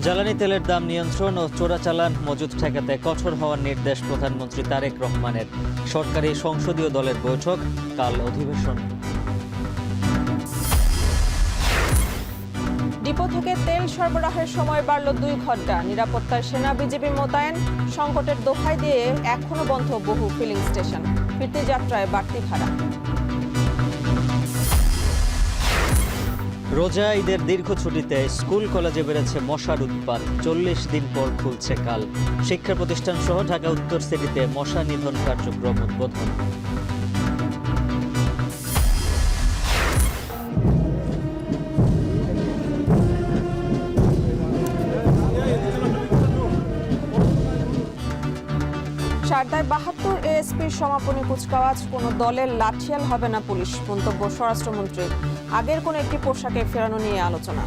জ্বালানি তেলের দাম নিয়ন্ত্রণ ও চোরাচালান মজুত ঠেকাতে কঠোর হওয়ার নির্দেশ প্রধানমন্ত্রী তারেক রহমানের। সরকারি সংসদীয় দলের বৈঠক, কাল অধিবেশন। ডিপো থেকে তেল সরবরাহের সময় বাড়ল 2 ঘন্টা। নিরাপত্তায় সেনা বিজিবি মোতায়েন। সংকটের দোহাই দিয়ে এখনো বন্ধ বহু ফিলিং স্টেশন। ফিরতি যাত্রায় বাড়তি ভাড়া। রোজা ঈদের দীর্ঘ ছুটিতে স্কুল কলেজে বেড়েছে মশার উৎপাত। 40 দিন পর খুলছে কাল। শিক্ষা প্রতিষ্ঠান সহ ঢাকা উত্তর সিটিতে মশা নিধন কার্যক্রম উদ্বোধন। সারদায় 72 এএসপির সমাপনী কুচকাওয়াজ। কোনো দলের লাঠিয়াল হবে না পুলিশ। মন্তব্য স্বরাষ্ট্রমন্ত্রীর। আগের কোনো একটি পোশাকে ফেরানো নিয়ে আলোচনা।